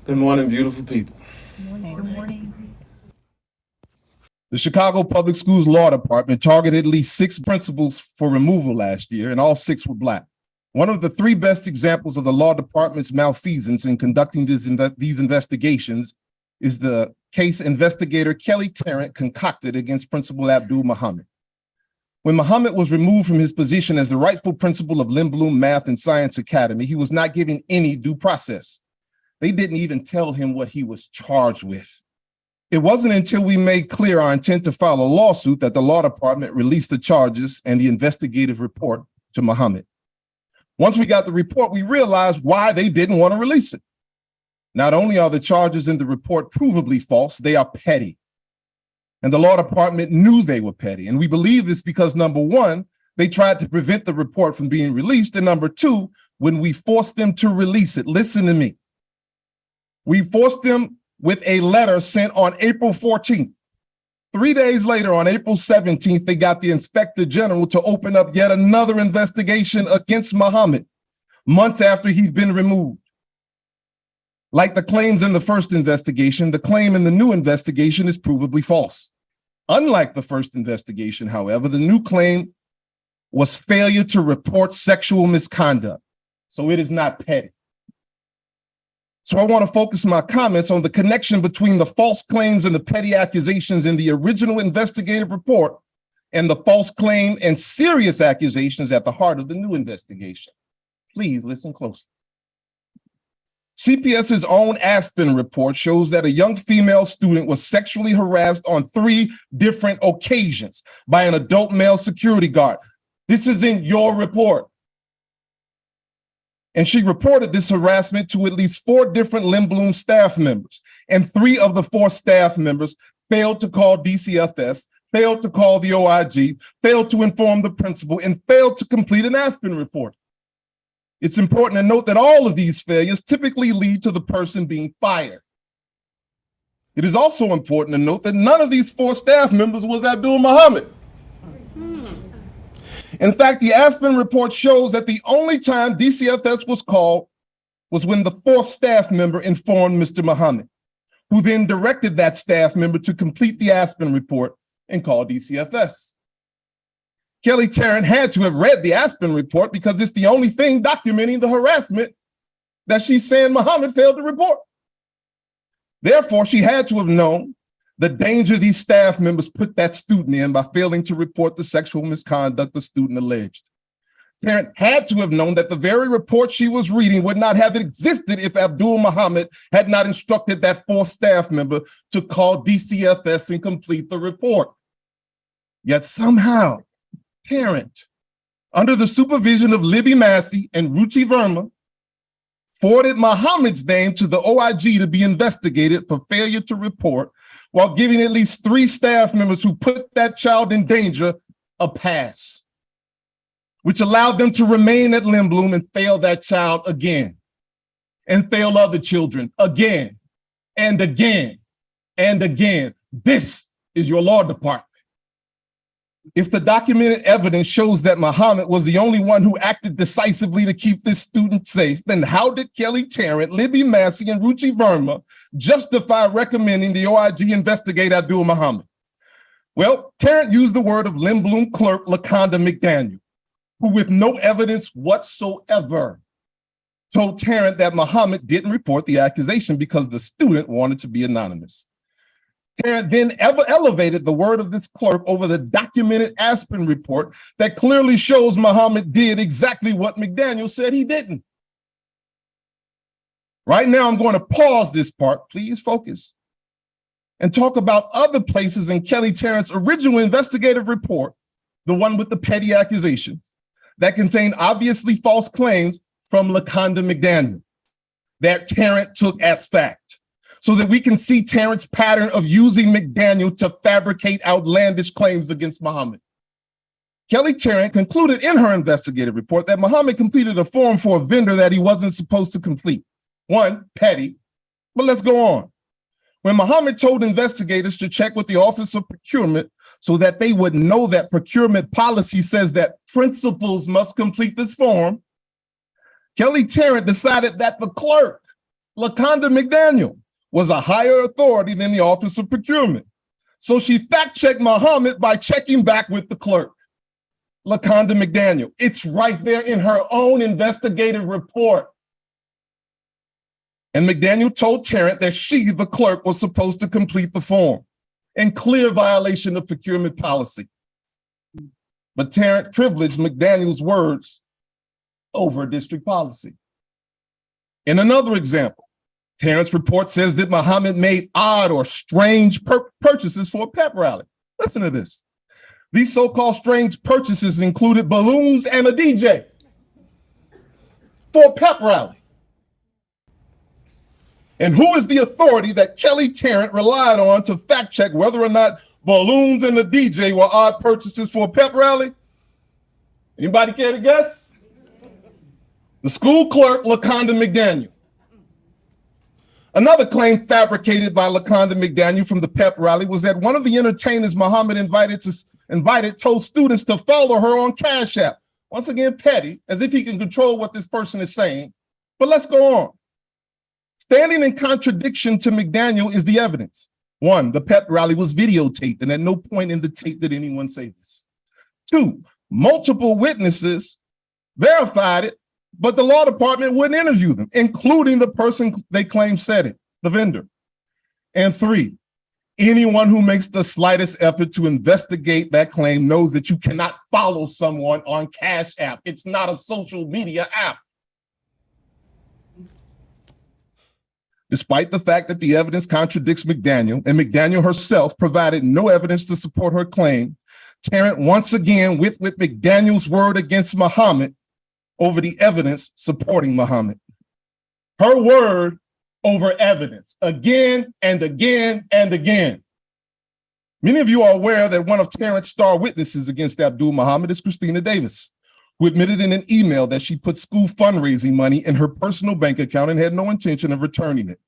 Good morning, beautiful people. Good morning. The Chicago Public Schools Law Department targeted at least 6 principals for removal last year, and all 6 were Black. One of the 3 best examples of the law department's malfeasance in conducting these investigations is the case Investigator Kelly Tarrant concocted against Principal Abdul Muhammad. When Muhammad was removed from his position as the rightful principal of Lindblom Math and Science Academy, he was not given any due process. They didn't even tell him what he was charged with. It wasn't until we made clear our intent to file a lawsuit that the law department released the charges and the investigative report to Muhammad. Once we got the report, we realized why they didn't want to release it. Not only are the charges in the report provably false, they are petty. And the law department knew they were petty. And we believe this because, number one, they tried to prevent the report from being released. And number two, when we forced them to release it, listen to me. We forced them with a letter sent on April 14th. 3 days later, on April 17th, they got the inspector general to open up yet another investigation against Muhammad, months after he'd been removed. Like the claims in the first investigation, the claim in the new investigation is provably false. Unlike the first investigation, however, the new claim was failure to report sexual misconduct. So it is not petty. So I want to focus my comments on the connection between the false claims and the petty accusations in the original investigative report and the false claim and serious accusations at the heart of the new investigation. Please listen closely. CPS's own Aspen report shows that a young female student was sexually harassed on 3 different occasions by an adult male security guard. This is in your report. And she reported this harassment to at least 4 different Lindblom staff members. And 3 of the 4 staff members failed to call DCFS, failed to call the OIG, failed to inform the principal, and failed to complete an Aspen report. It's important to note that all of these failures typically lead to the person being fired. It is also important to note that none of these 4 staff members was Abdul Muhammad. In fact, the Aspen report shows that the only time DCFS was called was when the 4th staff member informed Mr. Muhammad, who then directed that staff member to complete the Aspen report and call DCFS. Kelly Tarrant had to have read the Aspen report because it's the only thing documenting the harassment that she's saying Muhammad failed to report. Therefore, she had to have known the danger these staff members put that student in by failing to report the sexual misconduct the student alleged. Tarrant had to have known that the very report she was reading would not have existed if Abdul Muhammad had not instructed that 4th staff member to call DCFS and complete the report. Yet somehow, Tarrant, under the supervision of Libby Massey and Ruchi Verma, forwarded Muhammad's name to the OIG to be investigated for failure to report, while giving at least 3 staff members who put that child in danger a pass, which allowed them to remain at Lindblom and fail that child again, and fail other children again, and again, and again. This is your law department. If the documented evidence shows that Muhammad was the only one who acted decisively to keep this student safe, then how did Kelly Tarrant, Libby Massey, and Ruchi Verma justify recommending the OIG investigate Abdul Muhammad? Well, Tarrant used the word of Lindblom clerk LaConda McDaniel, who with no evidence whatsoever told Tarrant that Muhammad didn't report the accusation because the student wanted to be anonymous. Tarrant then elevated the word of this clerk over the documented Aspen report that clearly shows Muhammad did exactly what McDaniel said he didn't. Right now, I'm going to pause this part, please focus, and talk about other places in Kelly Tarrant's original investigative report, the one with the petty accusations, that contain obviously false claims from LaConda McDaniel that Tarrant took as fact, so that we can see Tarrant's pattern of using McDaniel to fabricate outlandish claims against Muhammad. Kelly Tarrant concluded in her investigative report that Muhammad completed a form for a vendor that he wasn't supposed to complete. 1, petty, but let's go on. When Muhammad told investigators to check with the Office of Procurement so that they would know that procurement policy says that principals must complete this form, Kelly Tarrant decided that the clerk LaConda McDaniel was a higher authority than the Office of Procurement. So she fact-checked Muhammad by checking back with the clerk. LaConda McDaniel, it's right there in her own investigative report. And McDaniel told Tarrant that she, the clerk, was supposed to complete the form, in clear violation of procurement policy. But Tarrant privileged McDaniel's words over district policy. In another example, Tarrant's report says that Muhammad made odd or strange purchases for a pep rally. Listen to this. These so-called strange purchases included balloons and a DJ for a pep rally. And who is the authority that Kelly Tarrant relied on to fact check whether or not balloons and a DJ were odd purchases for a pep rally? Anybody care to guess? The school clerk, LaConda McDaniel. Another claim fabricated by LaConda McDaniel from the pep rally was that one of the entertainers Muhammad invited told students to follow her on Cash App. Once again, petty, as if he can control what this person is saying. But let's go on. Standing in contradiction to McDaniel is the evidence. One, the pep rally was videotaped, and at no point in the tape did anyone say this. Two, multiple witnesses verified it, but the law department wouldn't interview them, including the person they claim said it, the vendor. And three, anyone who makes the slightest effort to investigate that claim knows that you cannot follow someone on Cash App. It's not a social media app. Despite the fact that the evidence contradicts McDaniel, and McDaniel herself provided no evidence to support her claim, Tarrant once again went with McDaniel's word against Muhammad over the evidence supporting Muhammad. Her word over evidence, again and again and again. Many of you are aware that one of Tarrant's star witnesses against Abdul Muhammad is Christina Davis, who admitted in an email that she put school fundraising money in her personal bank account and had no intention of returning it.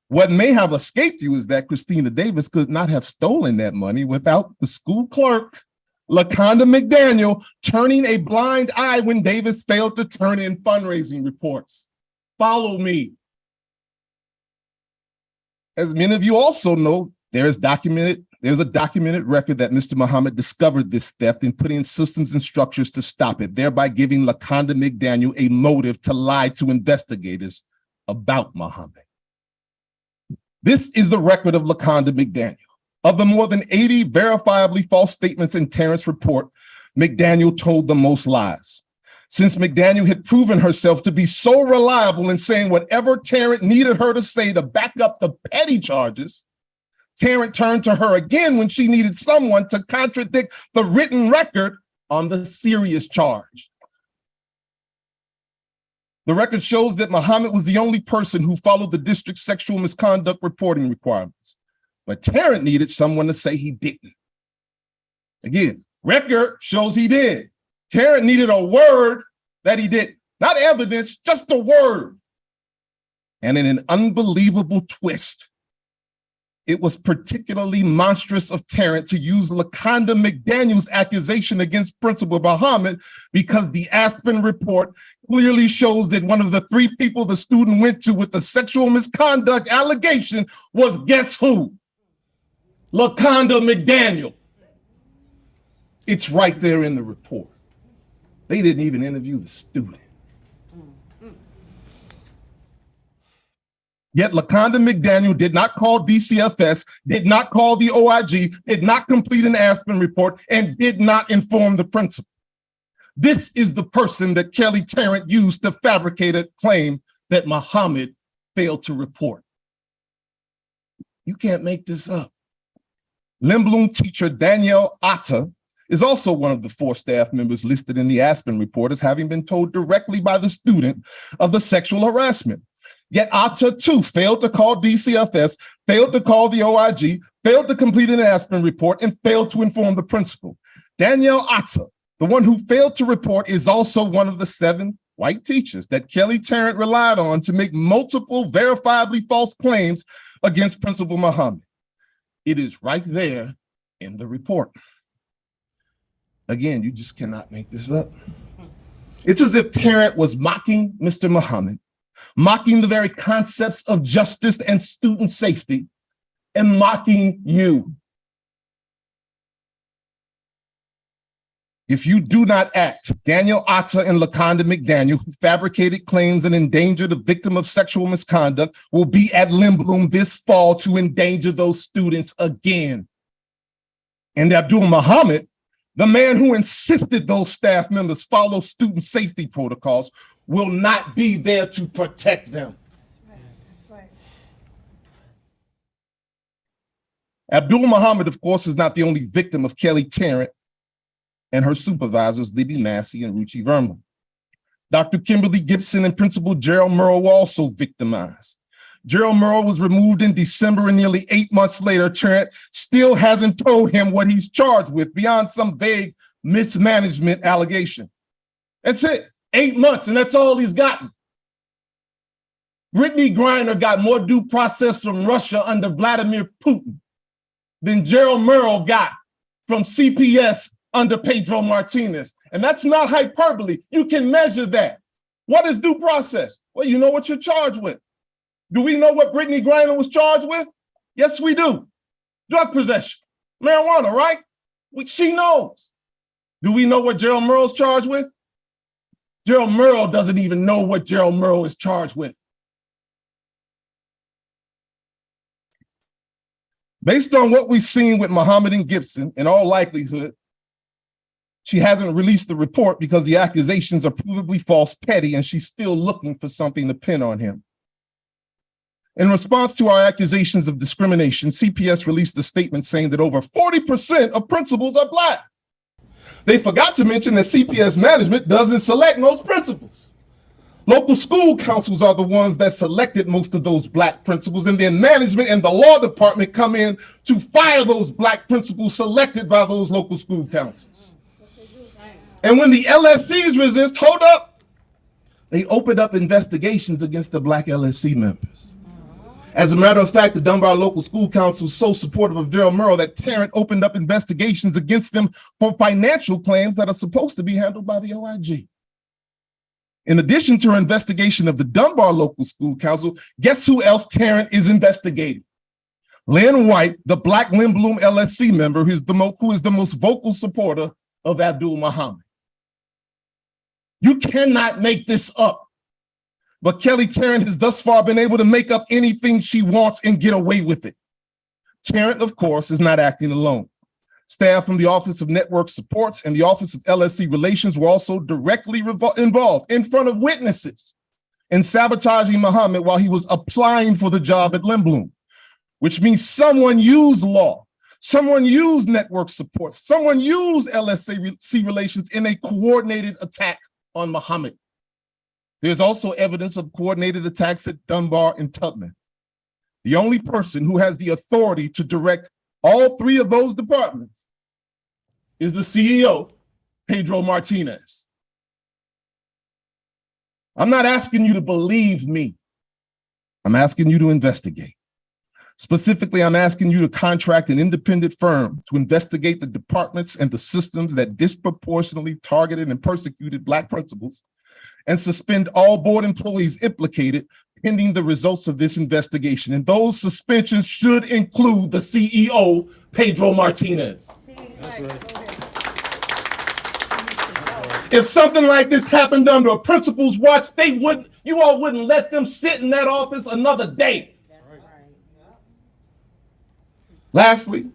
What may have escaped you is that Christina Davis could not have stolen that money without the school clerk, LaConda McDaniel, turning a blind eye when Davis failed to turn in fundraising reports. Follow me. As many of you also know, there's a documented record that Mr. Muhammad discovered this theft and put in systems and structures to stop it, thereby giving LaConda McDaniel a motive to lie to investigators about Muhammad. This is the record of LaConda McDaniel. Of the more than 80 verifiably false statements in Tarrant's report, McDaniel told the most lies. Since McDaniel had proven herself to be so reliable in saying whatever Tarrant needed her to say to back up the petty charges, Tarrant turned to her again when she needed someone to contradict the written record on the serious charge. The record shows that Muhammad was the only person who followed the district's sexual misconduct reporting requirements, but Tarrant needed someone to say he didn't. Again, record shows he did. Tarrant needed a word that he didn't. Not evidence, just a word. And in an unbelievable twist, it was particularly monstrous of Tarrant to use LaConda McDaniel's accusation against Principal Muhammad because the Aspen report clearly shows that one of the three people the student went to with the sexual misconduct allegation was, guess who? LaConda McDaniel. It's right there in the report. They didn't even interview the student. Yet LaConda McDaniel did not call DCFS, did not call the OIG, did not complete an Aspen report, and did not inform the principal. This is the person that Kelly Tarrant used to fabricate a claim that Muhammad failed to report. You can't make this up. Lindblom teacher Danielle Atta is also one of the 4 staff members listed in the Aspen report as having been told directly by the student of the sexual harassment. Yet Atta too failed to call DCFS, failed to call the OIG, failed to complete an Aspen report, and failed to inform the principal. Danielle Atta, the one who failed to report, is also one of the 7 white teachers that Kelly Tarrant relied on to make multiple verifiably false claims against Principal Muhammad. It is right there in the report. Again, you just cannot make this up. It's as if Tarrant was mocking Mr. Muhammad, mocking the very concepts of justice and student safety, and mocking you. If you do not act, Daniel Atta and LaConda McDaniel, who fabricated claims and endangered a victim of sexual misconduct, will be at Lindblom this fall to endanger those students again. And Abdul Muhammad, the man who insisted those staff members follow student safety protocols, will not be there to protect them. That's right. Abdul Muhammad, of course, is not the only victim of Kelly Tarrant and her supervisors, Libby Massey and Ruchi Verma. Dr. Kimberly Gibson and Principal Gerald Murrow were also victimized. Gerald Murrow was removed in December, and nearly 8 months later, Tarrant still hasn't told him what he's charged with beyond some vague mismanagement allegation. That's it, 8 months, and that's all he's gotten. Brittany Griner got more due process from Russia under Vladimir Putin than Gerald Murrow got from CPS under Pedro Martinez. And that's not hyperbole. You can measure that. What is due process? Well, you know what you're charged with. Do we know what Brittany Griner was charged with? Yes, we do. Drug possession, marijuana, right? She knows. Do we know what Gerald Murrow's charged with? Gerald Murrow doesn't even know what Gerald Murrow is charged with. Based on what we've seen with Muhammad and Gibson, in all likelihood, she hasn't released the report because the accusations are provably false, petty, and she's still looking for something to pin on him. In response to our accusations of discrimination, CPS released a statement saying that over 40% of principals are Black. They forgot to mention that CPS management doesn't select most principals. Local school councils are the ones that selected most of those Black principals, and then management and the law department come in to fire those Black principals selected by those local school councils. And when the LSCs resist, hold up, they opened up investigations against the Black LSC members. As a matter of fact, the Dunbar Local School Council was so supportive of Gerald Murrow that Tarrant opened up investigations against them for financial claims that are supposed to be handled by the OIG. In addition to her investigation of the Dunbar Local School Council, guess who else Tarrant is investigating? Lynn White, the Black Lindblom LSC member who is the most vocal supporter of Abdul Muhammad. You cannot make this up. But Kelly Tarrant has thus far been able to make up anything she wants and get away with it. Tarrant, of course, is not acting alone. Staff from the Office of Network Supports and the Office of LSC Relations were also directly involved in front of witnesses in sabotaging Muhammad while he was applying for the job at Lindblom, which means someone used law, someone used network support, someone used LSC Relations in a coordinated attack on Muhammad. There's also evidence of coordinated attacks at Dunbar and Tubman. The only person who has the authority to direct all three of those departments is the CEO, Pedro Martinez. I'm not asking you to believe me. I'm asking you to investigate. Specifically, I'm asking you to contract an independent firm to investigate the departments and the systems that disproportionately targeted and persecuted Black principals, and suspend all board employees implicated pending the results of this investigation. And those suspensions should include the CEO, Pedro Martinez. That's right. If something like this happened under a principal's watch, you all wouldn't let them sit in that office another day. Lastly,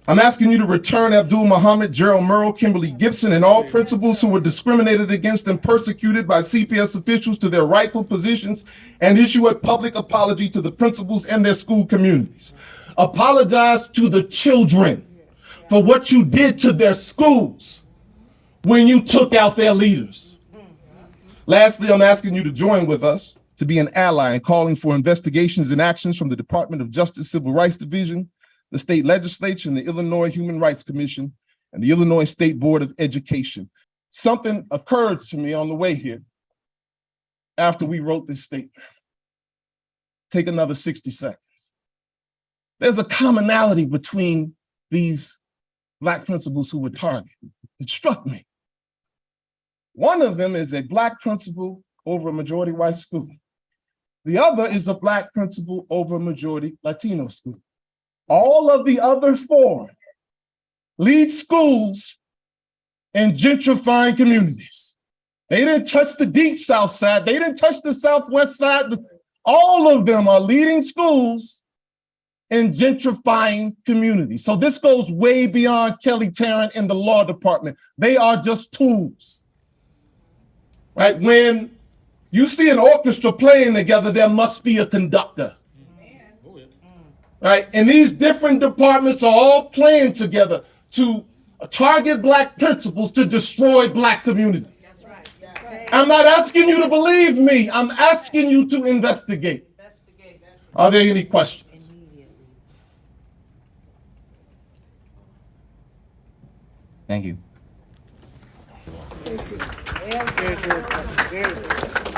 I'm asking you to return Abdul Muhammad, Gerald Murrow, Kimberly Gibson, and all principals who were discriminated against and persecuted by CPS officials to their rightful positions, and issue a public apology to the principals and their school communities. Apologize to the children for what you did to their schools when you took out their leaders. Lastly, I'm asking you to join with us to be an ally in calling for investigations and actions from the Department of Justice Civil Rights Division, the state legislature, and the Illinois Human Rights Commission, and the Illinois State Board of Education. Something occurred to me on the way here after we wrote this statement. Take another 60 seconds. There's a commonality between these Black principals who were targeted. It struck me. One of them is a Black principal over a majority white school. The other is a Black principal over a majority Latino school. All of the other four lead schools in gentrifying communities. They didn't touch the deep South side. They didn't touch the Southwest side. All of them are leading schools in gentrifying communities. So this goes way beyond Kelly Tarrant and the law department. They are just tools, right? When you see an orchestra playing together, there must be a conductor, right? And these different departments are all playing together to target Black principals to destroy Black communities. I'm not asking you to believe me. I'm asking you to investigate. Are there any questions? Thank you. Thank you.